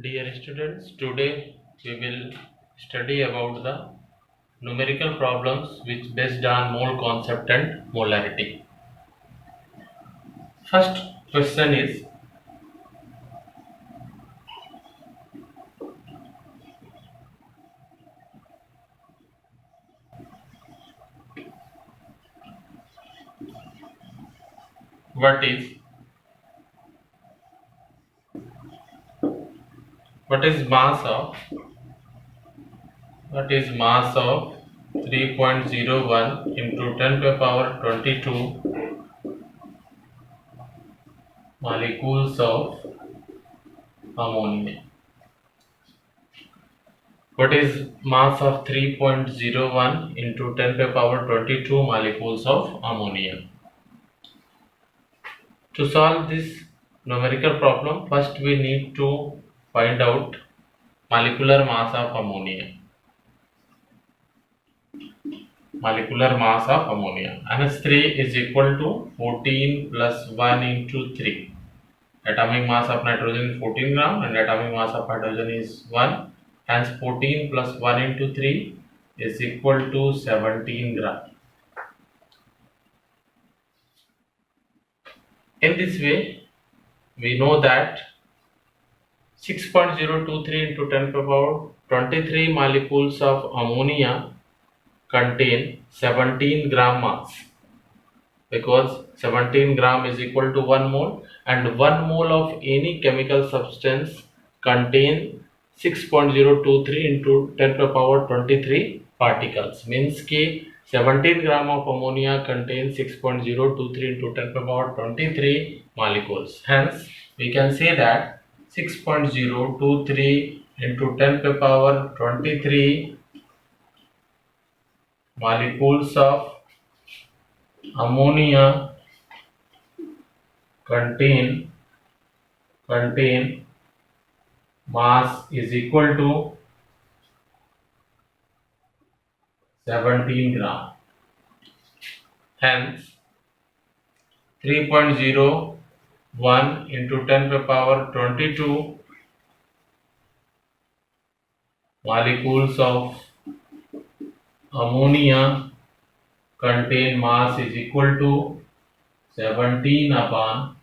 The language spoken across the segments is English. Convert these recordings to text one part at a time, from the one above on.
Dear students, today we will study about the numerical problems which based on mole concept and molarity. First question is, what is what is mass of what is mass of 3.01 into 10 to the power 22 molecules of ammonia. What is mass of 3.01 into 10 to the power 22 molecules of ammonia? To solve this numerical problem, first we need to find out molecular mass of ammonia. Molecular mass of ammonia. NH3 is equal to 14 plus 1 into 3. Atomic mass of nitrogen is 14 gram and atomic mass of hydrogen is 1. Hence 14 plus 1 into 3 is equal to 17 gram. In this way, we know that 6.023 into 10 to the power 23 molecules of ammonia contain 17 gram mass, because 17 gram is equal to 1 mole and 1 mole of any chemical substance contain 6.023 into 10 to the power 23 particles, means कि 17 gram of ammonia contains 6.023 into 10 to the power 23 molecules. Hence we can say that 6.023 into 10 to the power 23 molecules of ammonia contain mass is equal to 17 gram. Hence 3.01 into 10 to the power 22 molecules of ammonia contain mass is equal to 17 upon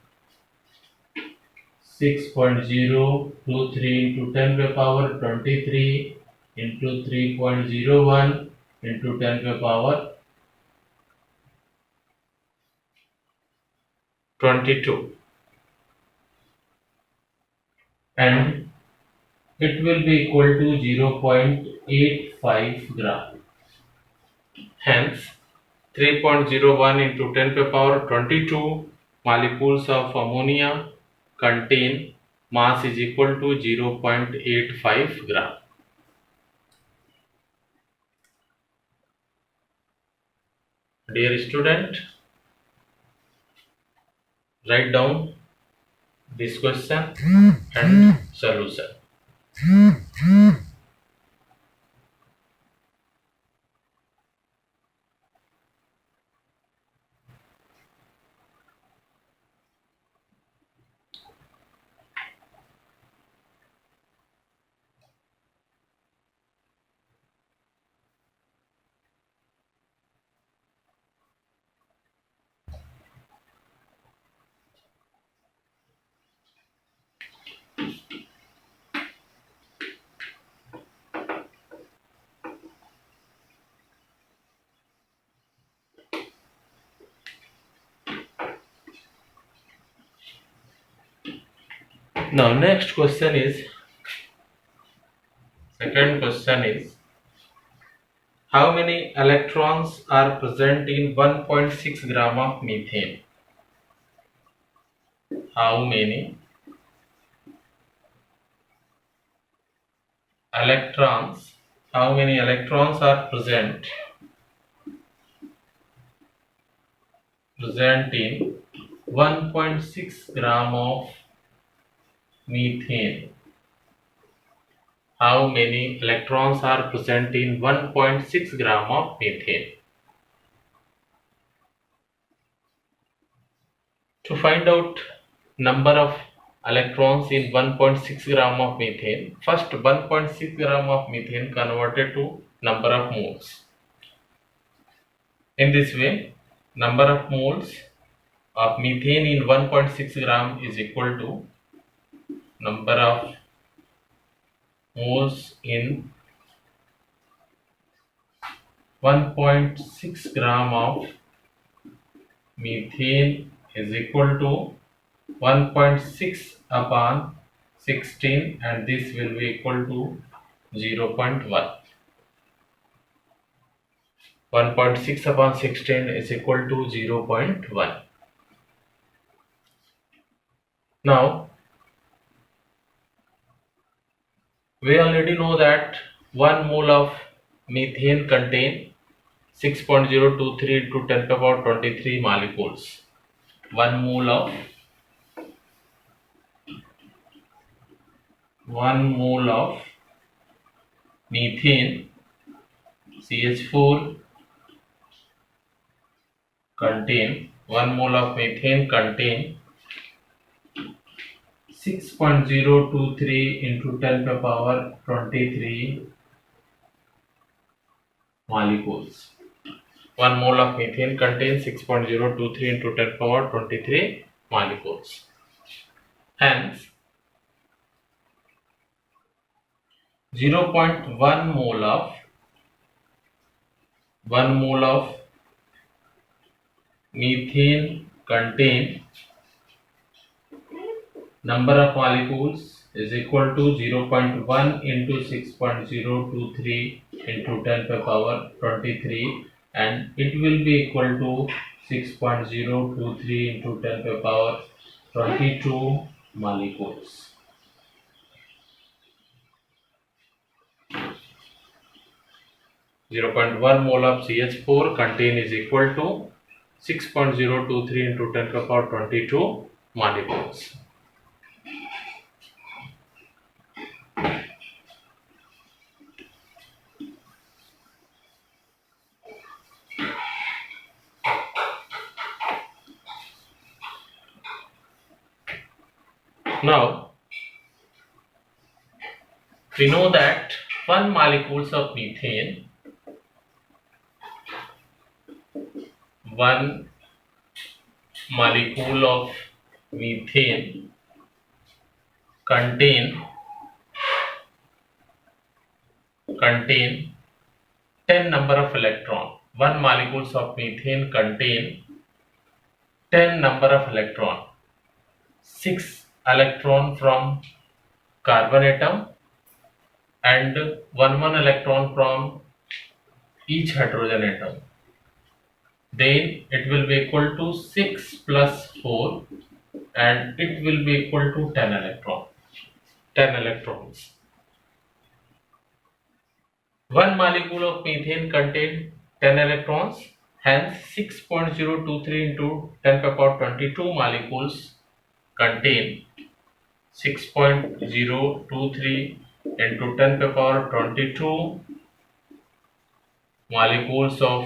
6.023 into 10 to the power 23 into 3.01 into 10 to the power 22, and it will be equal to 0.85 gram. Hence 3.01 into 10 to the power 22 molecules of ammonia contain mass is equal to 0.85 gram. Dear student, write down this question and solution. Now next question is, second question is, how many electrons are present in 1.6 gram of methane? How many electrons are present in 1.6 gram of methane? How many electrons are present in 1.6 gram of methane? To find out number of electrons in 1.6 gram of methane. First 1.6 gram of methane converted to number of moles. In this way, number of moles of methane in 1.6 gram is equal to number of moles in 1.6 gram of methane is equal to 1.6 upon 16, and this will be equal to 0.1. 1.6 upon 16 is equal to 0.1. Now, we already know that 1 mole of methane contain 6.023 into 10 to the power 23 molecules. 1 mole of methane CH4 contain 1 mole of methane contain 6.023 into 10 to the power 23 molecules. 1 mole of methane contains 6.023 into 10 to the power 23 molecules. Hence, 0.1 mole of 1 mole of methane contain number of molecules is equal to 0.1 into 6.023 into 10 to the power 23, and it will be equal to 6.023 into 10 to the power 22 molecules. 0.1 mole of CH4 contain is equal to 6.023 into 10 to the power 22 molecules. Now, we know that 1 molecules of methane, 1 molecule of methane contain 10 number of electron. 1 molecules of methane contain 10 number of electron. 6 electron from carbon atom and 1 electron from each hydrogen atom. Then it will be equal to 6 plus 4, and it will be equal to 10 electrons. 1 molecule of methane contains 10 electrons, hence 6.023 into 10 to the power 22 molecules contain 6.023 into 10 to the power 22 molecules of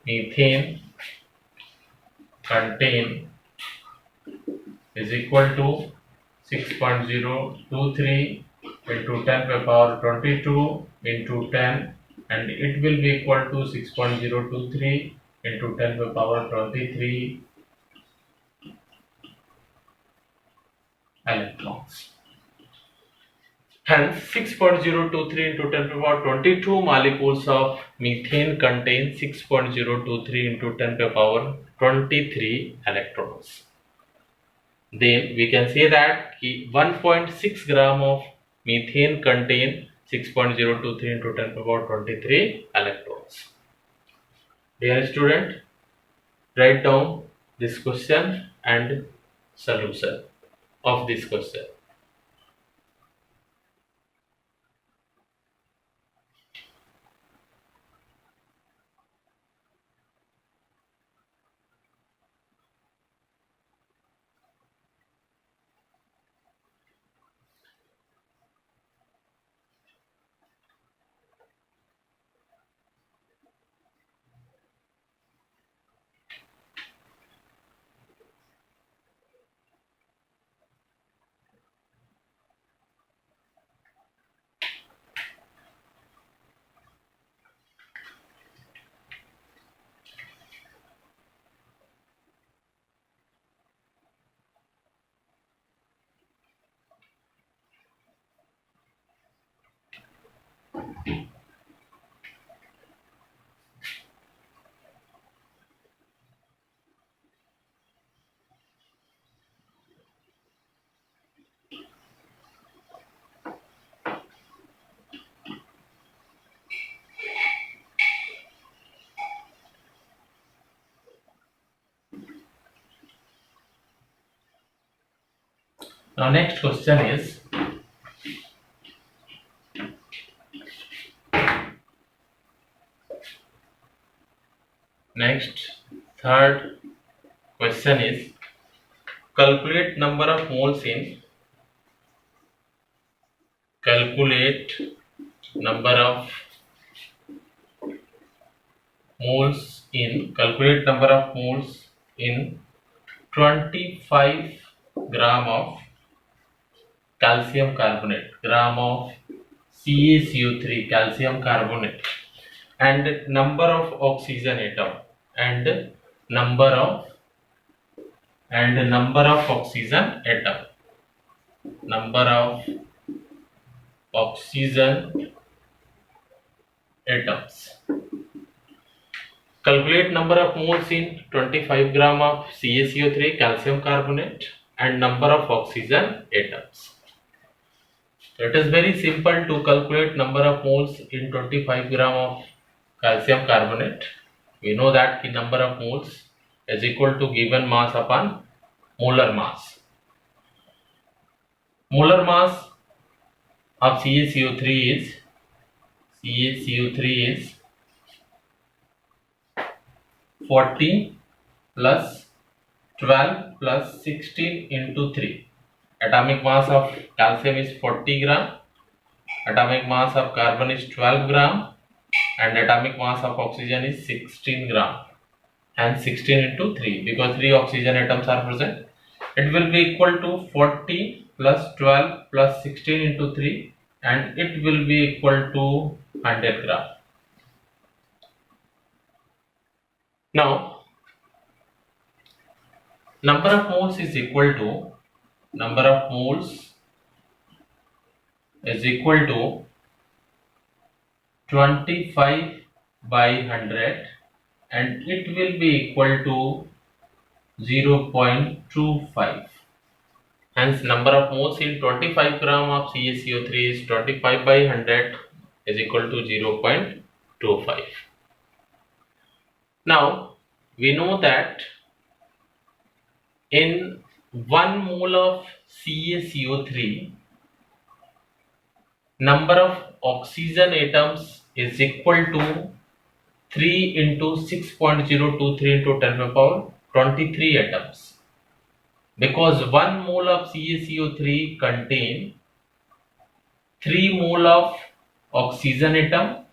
methane contain is equal to 6.023 into 10 to the power 22 into 10, and it will be equal to 6.023 into 10 to the power 23 electrons. Hence, 6.023 into 10 to the power 22 molecules of methane contain 6.023 into 10 to the power 23 electrons. Then we can say that 1.6 gram of methane contain 6.023 into 10 to the power 23 electrons. Dear student, write down this question and solution of this question. Now next question is, third question is, calculate number of moles in calculate number of moles in 25 gram of calcium carbonate, gram of CaCO3 calcium carbonate, and number of oxygen atom, and number of oxygen atom, number of oxygen atoms. Calculate number of moles in 25 gram of CaCO3 calcium carbonate and number of oxygen atoms. So it is very simple to calculate number of moles in 25 gram of calcium carbonate. We know that the number of moles is equal to given mass upon molar mass. Molar mass of CaCO3 is 40 plus 12 plus 16 into 3. Atomic mass of calcium is 40 gram, atomic mass of carbon is 12 gram, and atomic mass of oxygen is 16 gram, and 16 into 3 because 3 oxygen atoms are present. It will be equal to 40 plus 12 plus 16 into 3, and it will be equal to 100 gram. Now, number of moles is equal to 25 by 100, and it will be equal to 0.25. Hence, number of moles in 25 gram of CaCO3 is 25 by 100 is equal to 0.25. Now, we know that in 1 mole of CaCO3, number of oxygen atoms is equal to 3 into 6.023 into 10 to the power 23 atoms, because 1 mole of CaCO3 contain 3 mole of oxygen atom,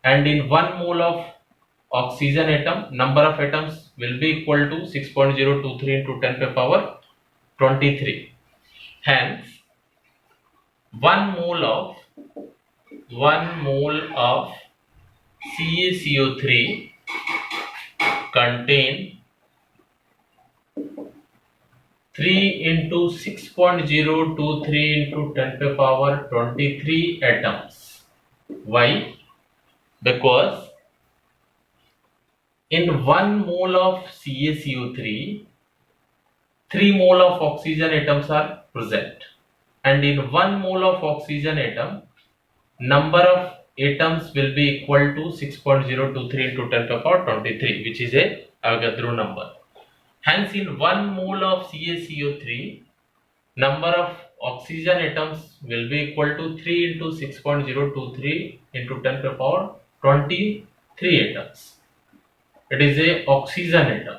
and in 1 mole of oxygen atom, number of atoms will be equal to 6.023 into 10 to the power 23. Hence, 1 mole of CaCO3 contain 3 into 6.023 into 10 to the power 23 atoms. Why? Because in 1 mole of CaCO3, 3 mole of oxygen atoms are present, and in 1 mole of oxygen atom, number of atoms will be equal to 6.023 into 10 to the power 23, which is a Avogadro number. Hence, in 1 mole of CaCO3, number of oxygen atoms will be equal to 3 into 6.023 into 10 to the power 23 atoms. It is a oxygen atom.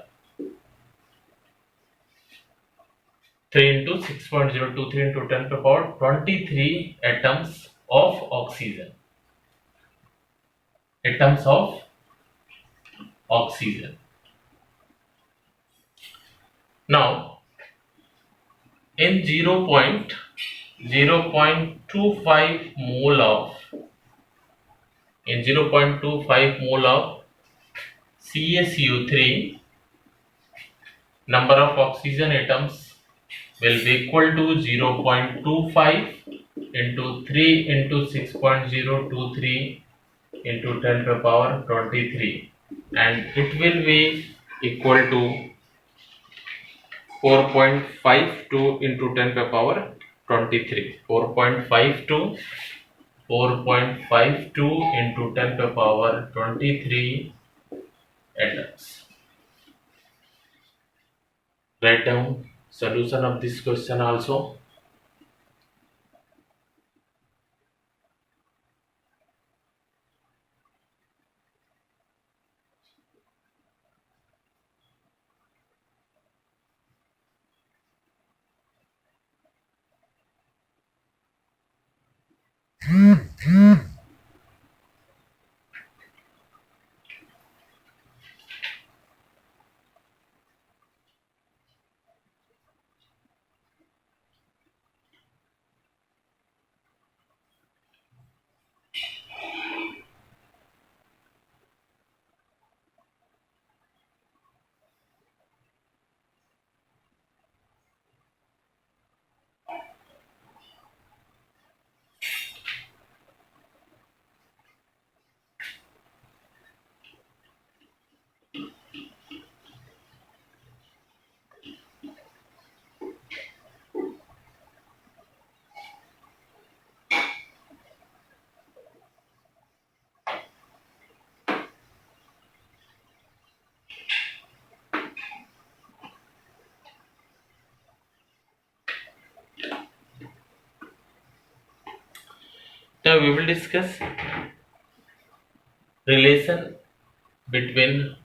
3 into 6.023 into 10 to the power 23 atoms of oxygen. Atoms of oxygen. Now, in 0.25 mole of CaCO3, number of oxygen atoms will be equal to 0.25 into 3 into 6.023 into 10 to the power 23, and it will be equal to 4.52 into 10 to the power 23. 4.52 into 10 to the power 23 atoms. Write down solution of this question also. Now we will discuss relation between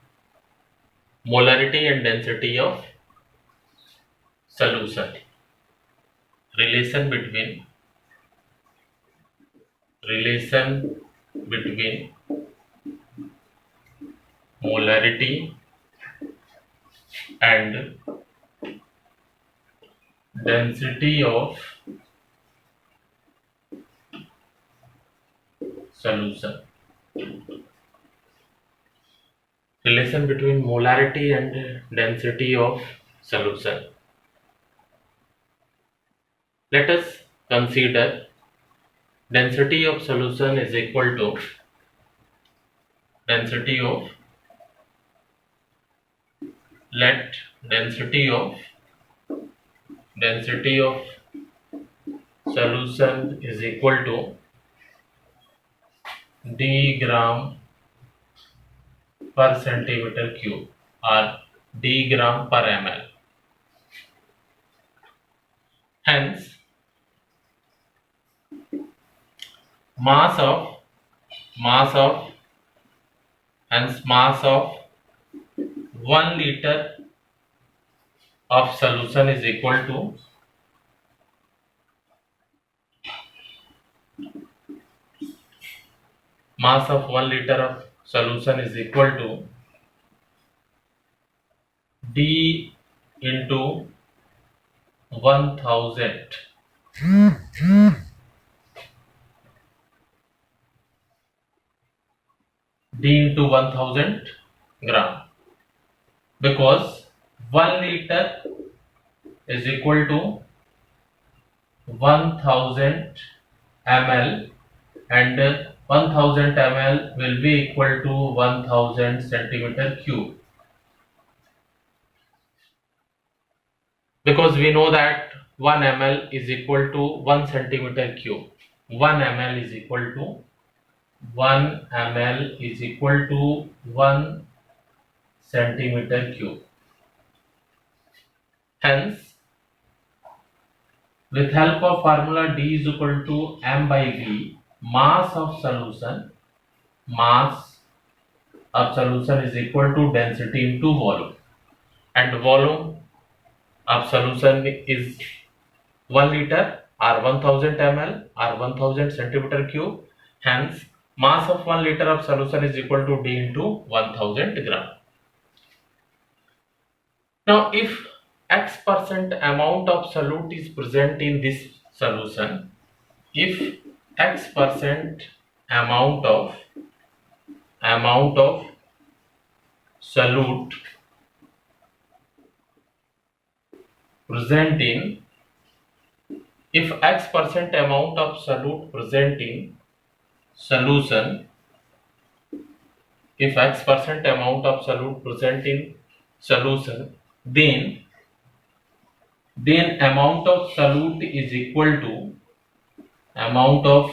molarity and density of solution. Relation between molarity and density of solution. Relation between molarity and density of solution. Let us consider density of solution is equal to density of let density of solution is equal to d gram per centimeter cube or d gram per ml. Hence, mass of mass of 1 liter of solution is equal to mass of 1 liter of solution is equal to d into 1000 gram, because 1 liter is equal to 1000 ml, and 1000 ml will be equal to 1000 centimeter cube, because we know that 1 ml is equal to 1 centimeter cube. 1 ml is equal to 1 centimeter cube. Hence, with help of formula D is equal to m by V, mass of solution is equal to density into volume, and volume of solution is 1 liter or 1000 ml or 1000 centimeter cube. Hence, mass of 1 liter of solution is equal to D into 1000 gram. Now, if X% amount of solute is present in this solution, if X% amount of solute present if x% amount of solute present in solution, if x% amount of solute present in solution, then amount of solute is equal to amount of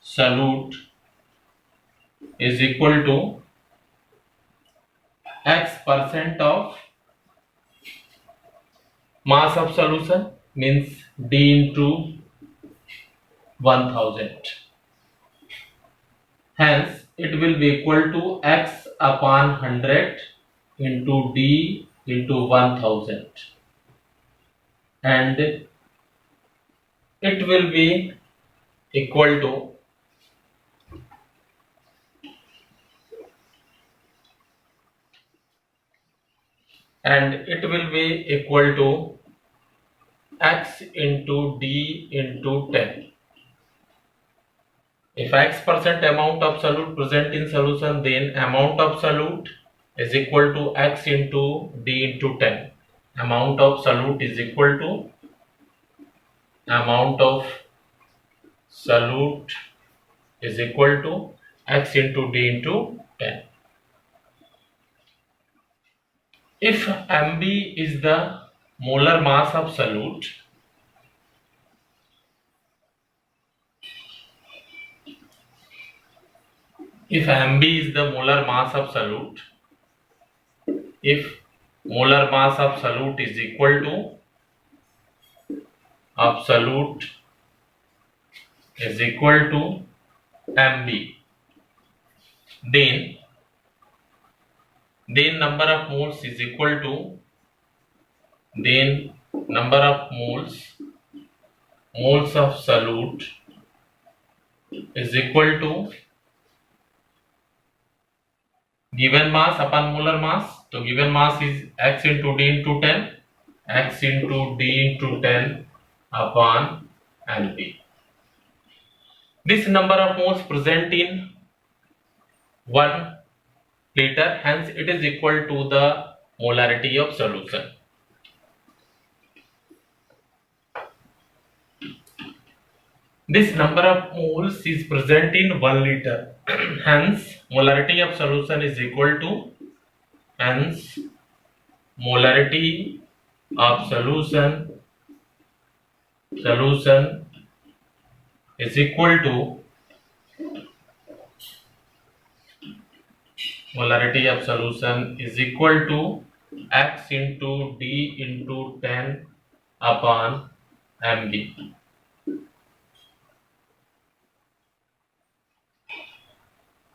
solute is equal to x% of mass of solution, means D into 1000. Hence it will be equal to x upon 100 into D into 1000, and it will be equal to x into D into 10. If x% amount of solute present in solution, then amount of solute is equal to x into D into 10. Amount of solute is equal to amount of solute is equal to x into D into 10. If Mb is the molar mass of solute, if Mb is the molar mass of solute, if molar mass of solute is equal to absolute is equal to Mb, then number of moles is equal to number of moles of solute is equal to given mass upon molar mass. So given mass is x into D into 10, x into D into 10 upon Mb. This number of moles present in 1 liter, hence it is equal to the molarity of solution. This number of moles is present in 1 liter, hence molarity of solution is equal to, hence molarity of solution is equal to molarity of solution is equal to x into D into 10 upon Mb.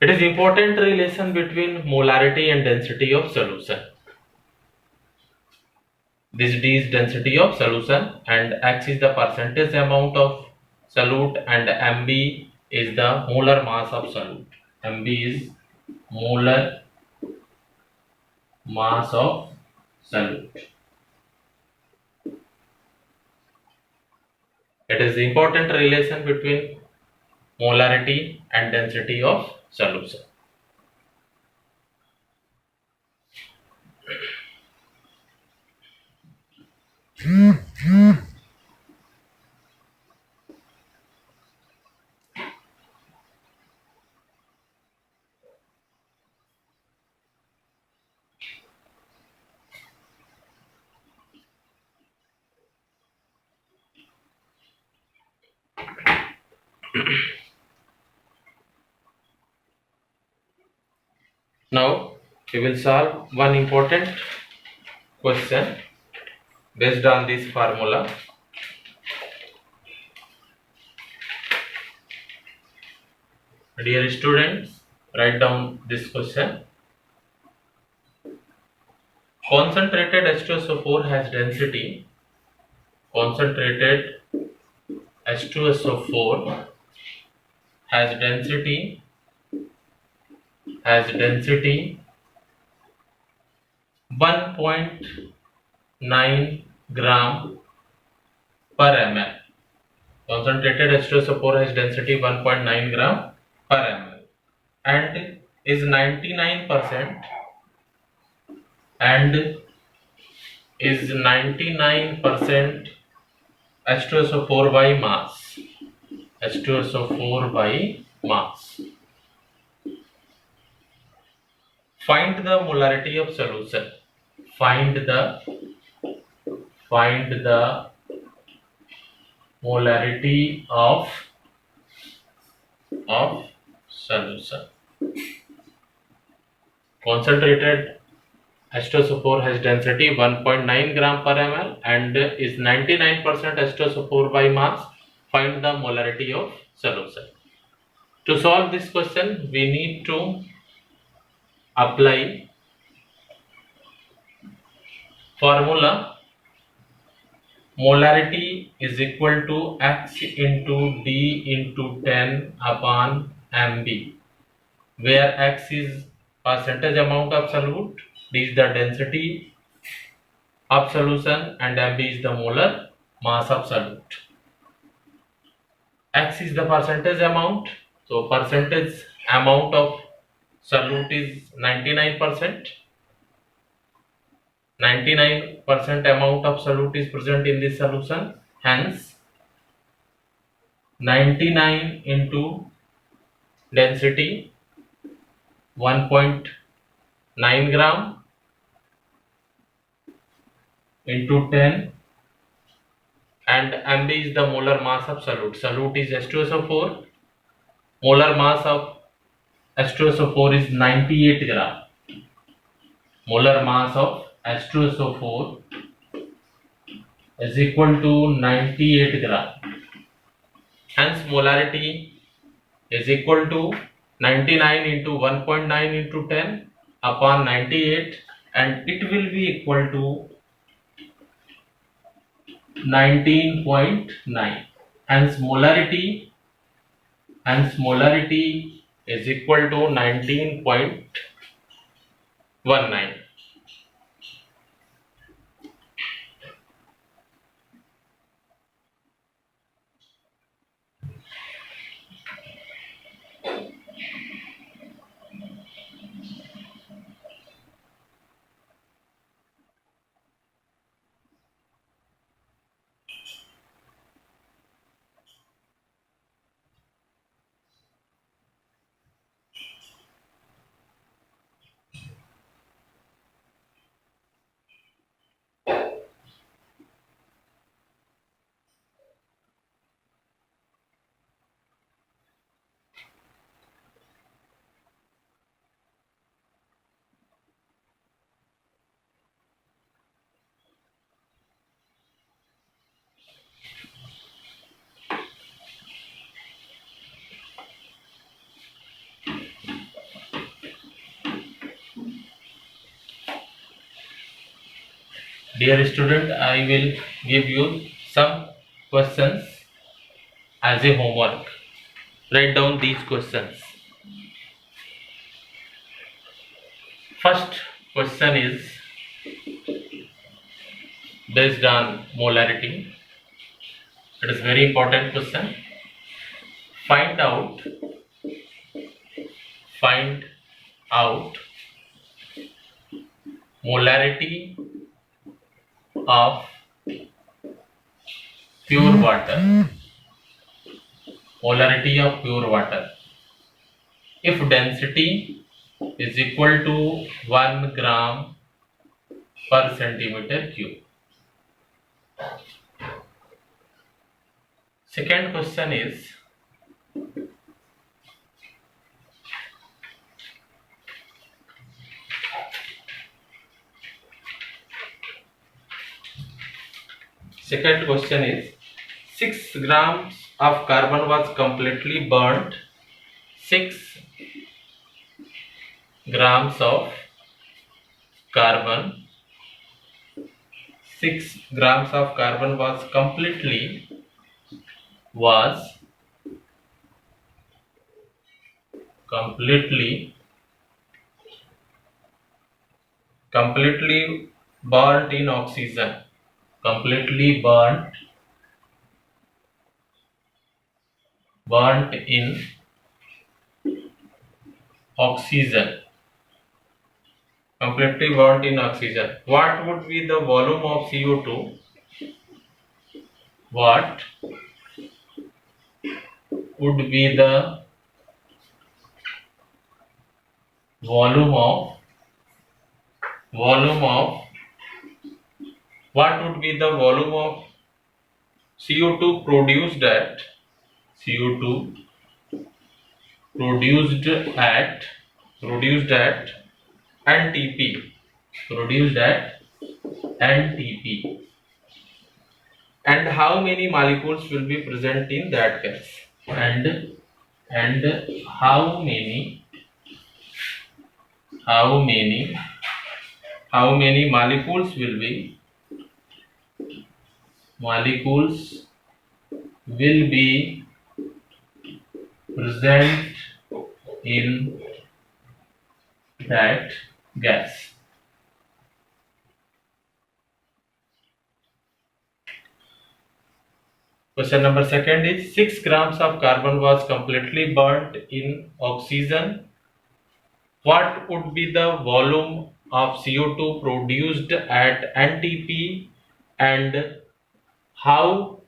It is important relation between molarity and density of solution. This D is density of solution and x is the percentage amount of solute and Mb is the molar mass of solute. Mb is molar mass of solute. It is the important relation between molarity and density of solution. Now we will solve one important question based on this formula. Dear students, write down this question. Concentrated H2SO4 has density. Concentrated H2SO4 has density 1.9 gram per ml. Concentrated H2SO4 has density 1.9 gram per ml and is 99% H2SO4 by mass. H2SO4 by mass. Find the molarity of solution. Find the molarity of solution. Concentrated H2SO4 has density 1.9 gram per ml and is 99% H2SO4 by mass. Find the molarity of solution. To solve this question, we need to apply formula. Molarity is equal to X into D into 10 upon mb, where X is percentage amount of solute, D is the density of solution, and mb is the molar mass of solute. X is the percentage amount, so percentage amount of solute is 99%. 99% amount of solute is present in this solution, hence 99 into density 1.9 gram into 10, and mb is the molar mass of solute. Solute is H2SO4. Molar mass of H2SO4 is 98 gram. Molar mass of H2SO4 is equal to 98 gram. Hence molarity is equal to 99 into 1.9 into 10 upon 98, and it will be equal to 19.9. Hence molarity is equal to 19.19. Dear student, I will give you some questions as a homework. Write down these questions. First question is based on molarity. It is very important question. Find out molarity of pure water. Molarity of pure water. If density is equal to 1 gram per centimeter cube. Second question is Second question is 6 grams of carbon was completely burnt. 6 grams of carbon. 6 grams of carbon was completely burnt in oxygen. Completely burnt in oxygen. Completely burnt in oxygen. What would be the volume of CO2? What would be the volume of volume of what would be the volume of CO2 CO2 produced at NTP produced at NTP, and how many molecules will be present in that gas, and how many how many molecules will be present in that gas. Question number second is 6 grams of carbon was completely burnt in oxygen. What would be the volume of CO2 produced at NTP, and how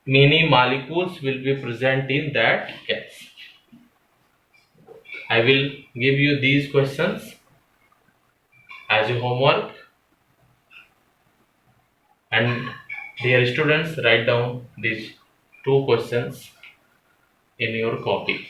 many molecules will be present in that gas? I will give you these questions as your homework, and dear students, write down these two questions in your copy.